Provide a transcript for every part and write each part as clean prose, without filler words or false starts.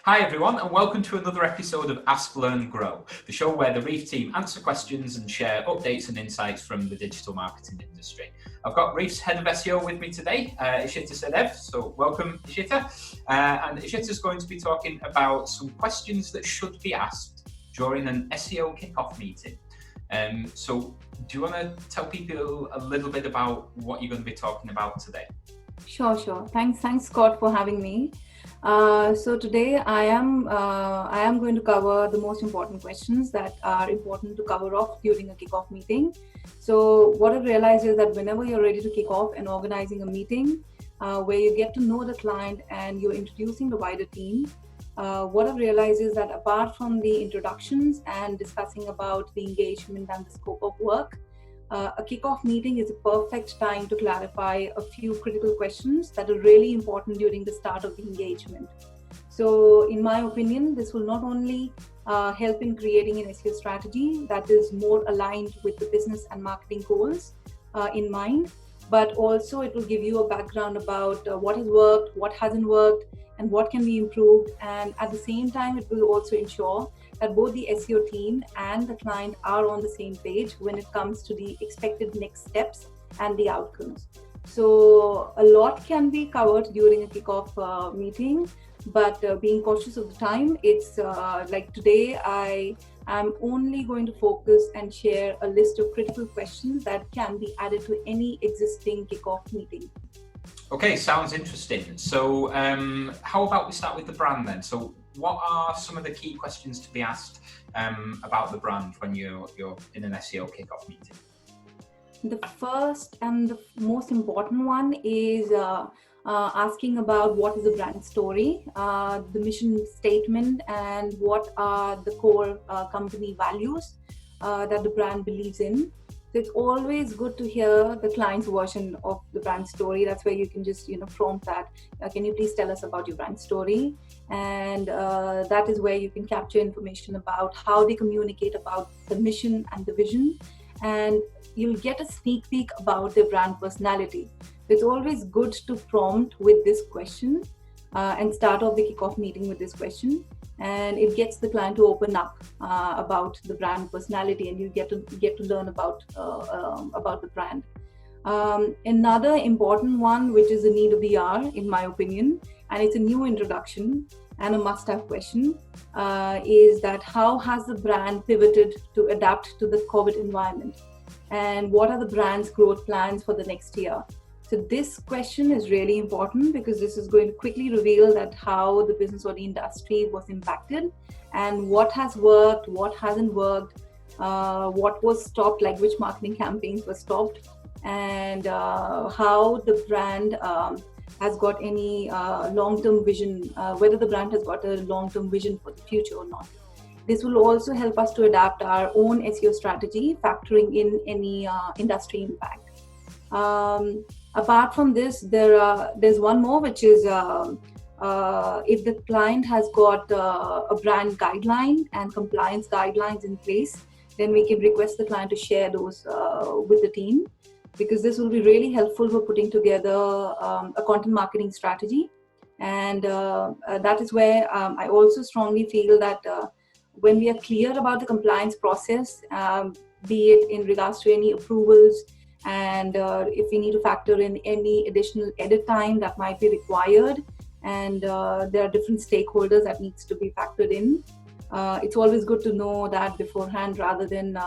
Hi everyone, and welcome to another episode of Ask, Learn, Grow, the show where the Reef team answer questions and share updates and insights from the digital marketing industry. I've got Reef's head of SEO with me today, Ishita Sehdev. So welcome, Ishita. And Ishita's going to be talking about some questions that should be asked during an SEO Kick-off meeting. So do you want to tell people a little bit about what you're going to be talking about today? Sure. Thanks, Scott, for having me. So today I am going to cover the most important questions that are important to cover off during a kickoff meeting. So what I've realized is that whenever you're ready to kick off and organizing a meeting where you get to know the client and you're introducing the wider team, what I've realized is that apart from the introductions and discussing about the engagement and the scope of work, a kickoff meeting is a perfect time to clarify a few critical questions that are really important during the start of the engagement. So in my opinion, this will not only help in creating an SEO strategy that is more aligned with the business and marketing goals in mind, but also it will give you a background about what has worked, what hasn't worked, and what can be improved. And at the same time, it will also ensure that both the SEO team and the client are on the same page when it comes to the expected next steps and the outcomes. So a lot can be covered during a kickoff meeting, but being cautious of the time, it's like today I am only going to focus and share a list of critical questions that can be added to any existing kickoff meeting. Okay, sounds interesting. So how about we start with the brand then? So what are some of the key questions to be asked about the brand when you're in an SEO kickoff meeting? The first and the most important one is asking about what is the brand story, the mission statement, and what are the core company values that the brand believes in. So it's always good to hear the client's version of the brand story. That's where you can just prompt that. Can you please tell us about your brand story? And that is where you can capture information about how they communicate about the mission and the vision. And you'll get a sneak peek about their brand personality. It's always good to prompt with this question and start off the kickoff meeting with this question. And it gets the client to open up about the brand personality, and you get to learn about the brand. Another important one, which is the need of the hour, in my opinion, and it's a new introduction and a must-have question, is that how has the brand pivoted to adapt to the COVID environment, and what are the brand's growth plans for the next year? So this question is really important because this is going to quickly reveal that how the business or the industry was impacted and what has worked, what hasn't worked, what was stopped, like which marketing campaigns were stopped, and how the brand has got any long-term vision, whether the brand has got a long-term vision for the future or not. This will also help us to adapt our own SEO strategy, factoring in any industry impact. Apart from this, there's one more, which is if the client has got a brand guideline and compliance guidelines in place, then we can request the client to share those with the team, because this will be really helpful for putting together a content marketing strategy. And that is where I also strongly feel that when we are clear about the compliance process, be it in regards to any approvals, and if we need to factor in any additional edit time that might be required, and there are different stakeholders that needs to be factored in, it's always good to know that beforehand rather than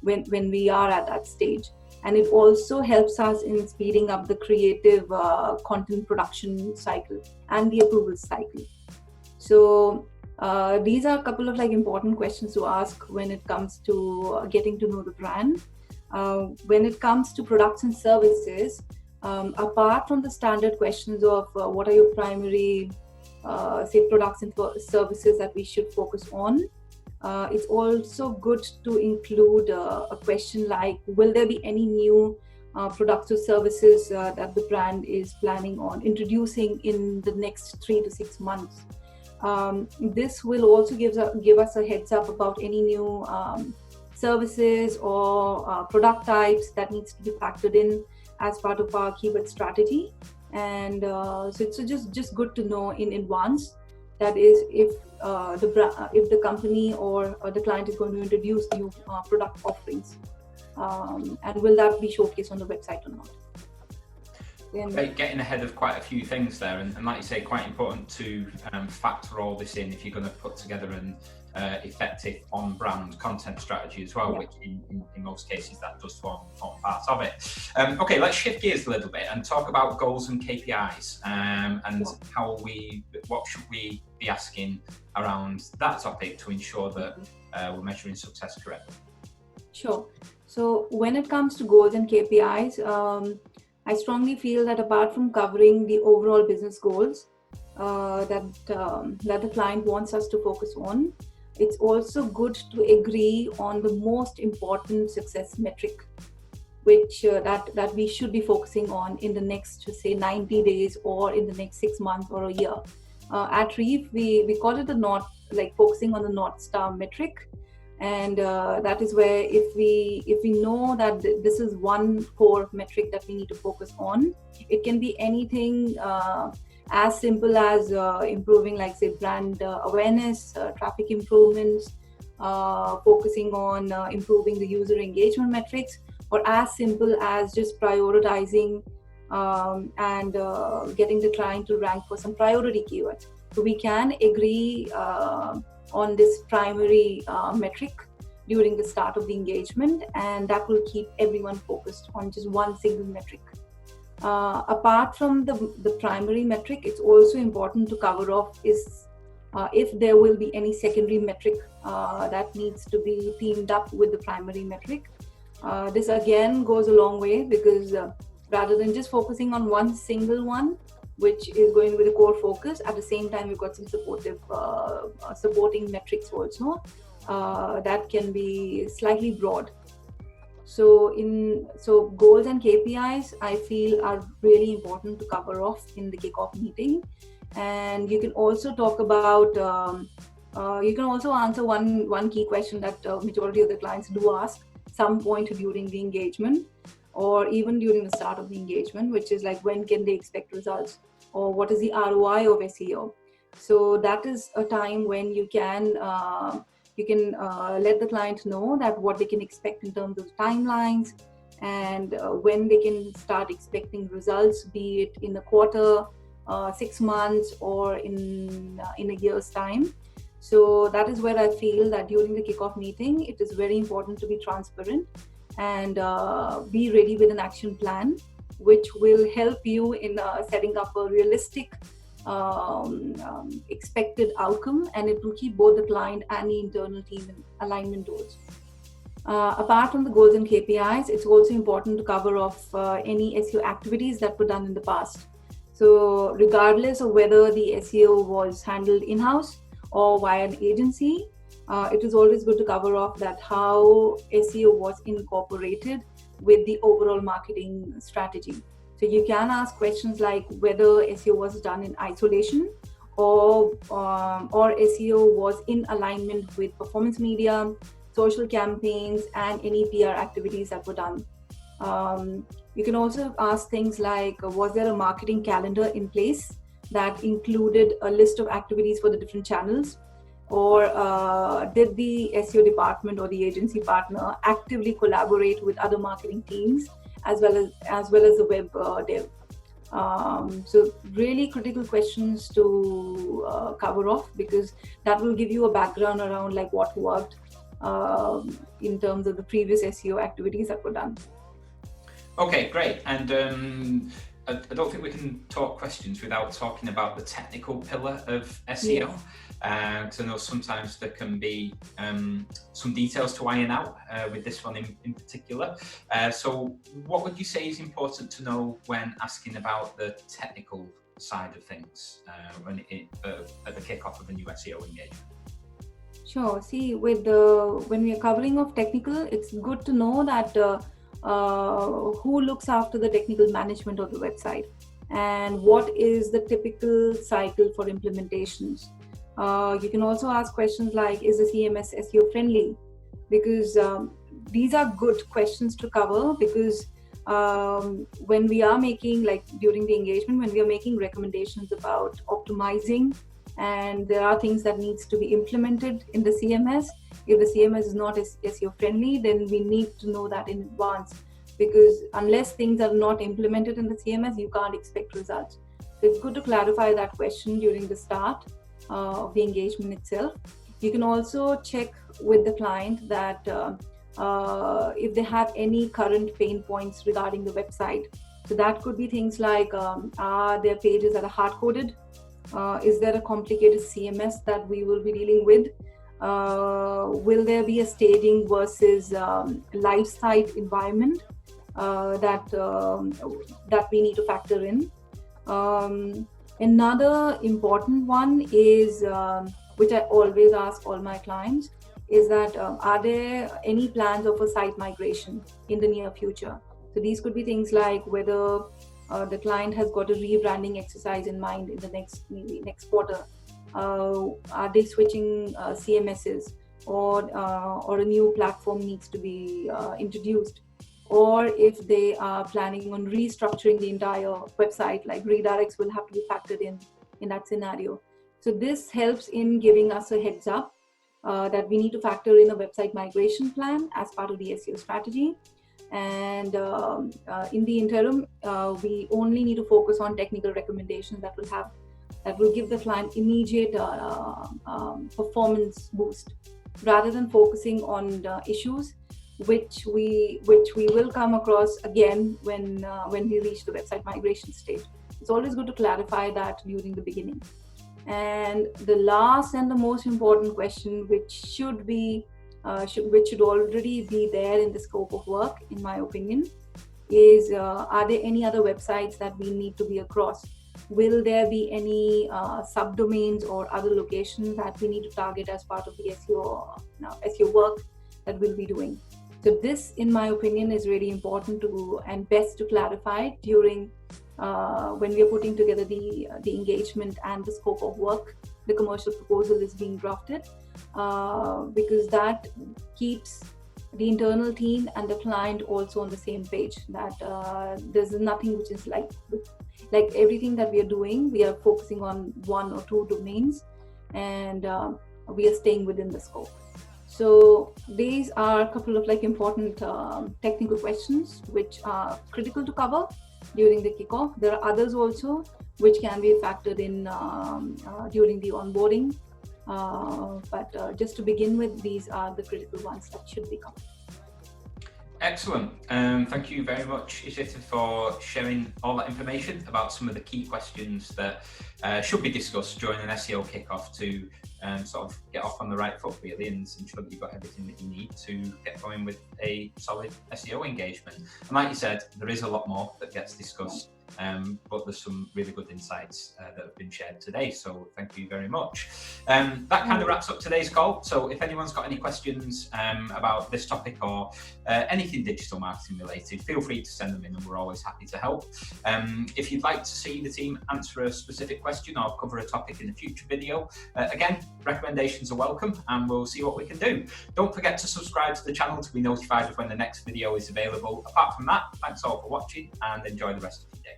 when we are at that stage. And it also helps us in speeding up the creative content production cycle and the approval cycle. So these are a couple of important questions to ask when it comes to getting to know the brand. When it comes to products and services, apart from the standard questions of what are your primary products and services that we should focus on, it's also good to include a question like, will there be any new products or services that the brand is planning on introducing in the next 3 to 6 months? This will also give us a heads up about any new services or product types that needs to be factored in as part of our keyword strategy. And so it's just good to know in advance That is, if the company or the client is going to introduce new product offerings, and will that be showcased on the website or not? Then getting ahead of quite a few things there, and like you say, quite important to factor all this in if you're going to put together an effective on-brand content strategy as well, which in most cases that does form part of it. Okay, let's shift gears a little bit and talk about goals and KPIs, and what should we be asking around that topic to ensure that we're measuring success correctly. Sure. So when it comes to goals and KPIs, I strongly feel that apart from covering the overall business goals that the client wants us to focus on, it's also good to agree on the most important success metric, which that we should be focusing on in the next, say, 90 days or in the next 6 months or a year. At Reef, we call it focusing on the North Star metric. And that is where if we know that this is one core metric that we need to focus on, it can be anything as simple as improving, like, say, brand awareness, traffic improvements, focusing on improving the user engagement metrics, or as simple as just prioritizing and getting the client to rank for some priority keywords. So we can agree on this primary metric during the start of the engagement, and that will keep everyone focused on just one single metric. Apart from the primary metric, it's also important to cover off if there will be any secondary metric that needs to be teamed up with the primary metric. This again goes a long way, because rather than just focusing on one single one, which is going with a core focus, at the same time we've got some supporting metrics also that can be slightly broad. So goals and KPIs, I feel, are really important to cover off in the kickoff meeting. And you can also talk about you can also answer one key question that majority of the clients do ask some point during the engagement, or even during the start of the engagement, which is like, when can they expect results, or what is the ROI of SEO? So that is a time when you can let the client know that what they can expect in terms of timelines, and when they can start expecting results, be it in a quarter, 6 months, or in a year's time. So that is where I feel that during the kickoff meeting, it is very important to be transparent and be ready with an action plan, which will help you in setting up a realistic expected outcome, and it will keep both the client and the internal team in alignment towards. Apart from the goals and KPIs, it's also important to cover off any SEO activities that were done in the past. So regardless of whether the SEO was handled in-house or via an agency, it is always good to cover off that how SEO was incorporated with the overall marketing strategy. So you can ask questions like whether SEO was done in isolation, or SEO was in alignment with performance media, social campaigns, and any PR activities that were done. You can also ask things like, was there a marketing calendar in place that included a list of activities for the different channels? Or did the SEO department or the agency partner actively collaborate with other marketing teams as well as the web dev? So really critical questions to cover off, because that will give you a background around like what worked in terms of the previous SEO activities that were done. Okay, great. And I don't think we can talk questions without talking about the technical pillar of SEO. Yes. Because I know sometimes there can be some details to iron out with this one in particular. So what would you say is important to know when asking about the technical side of things at the kickoff of a new SEO engagement? Sure. See, when we are covering of technical, it's good to know that who looks after the technical management of the website, and what is the typical cycle for implementations. You can also ask questions like, is the CMS SEO friendly? Because these are good questions to cover, because when we are making, like during the engagement, when we are making recommendations about optimizing and there are things that needs to be implemented in the CMS. If the CMS is not SEO friendly, then we need to know that in advance, because unless things are not implemented in the CMS, you can't expect results. So it's good to clarify that question during the start of the engagement itself. You can also check with the client that if they have any current pain points regarding the website. So that could be things like, are their pages that are hard-coded? Is there a complicated CMS that we will be dealing with? Will there be a staging versus live site environment that we need to factor in? Another important one is, which I always ask all my clients, is that are there any plans of a site migration in the near future? So these could be things like whether the client has got a rebranding exercise in mind in the next quarter. Are they switching CMSs, or a new platform needs to be introduced? Or if they are planning on restructuring the entire website, like redirects will have to be factored in that scenario. So this helps in giving us a heads up that we need to factor in a website migration plan as part of the SEO strategy. And in the interim, we only need to focus on technical recommendations that will give the client immediate performance boost, rather than focusing on issues which we will come across again when we reach the website migration stage. It's always good to clarify that during the beginning. And the last and the most important question, which should already be there in the scope of work, in my opinion, is are there any other websites that we need to be across? Will there be any subdomains or other locations that we need to target as part of the SEO work that we'll be doing? So this, in my opinion, is really important and best to clarify during when we are putting together the engagement and the scope of work. The commercial proposal is being drafted, because that keeps the internal team and the client also on the same page, that there's nothing which is like everything that we are doing, we are focusing on one or two domains, and we are staying within the scope. So these are a couple of important technical questions which are critical to cover during the kickoff. There are others also which can be factored in during the onboarding. But just to begin with, these are the critical ones that should be covered. Excellent. Thank you very much, Ishita, for sharing all that information about some of the key questions that should be discussed during an SEO kickoff to sort of get off on the right foot, really, and ensure that you've got everything that you need to get going with a solid SEO engagement. And like you said, there is a lot more that gets discussed, but there's some really good insights that have been shared today, so thank you very much. That kind of wraps up today's call. So if anyone's got any questions about this topic or anything digital marketing related, feel free to send them in, and we're always happy to help. If you'd like to see the team answer a specific question or cover a topic in a future video, again, recommendations are welcome, and we'll see what we can do. Don't forget to subscribe to the channel to be notified of when the next video is available. Apart from that, thanks all for watching, and enjoy the rest of your day.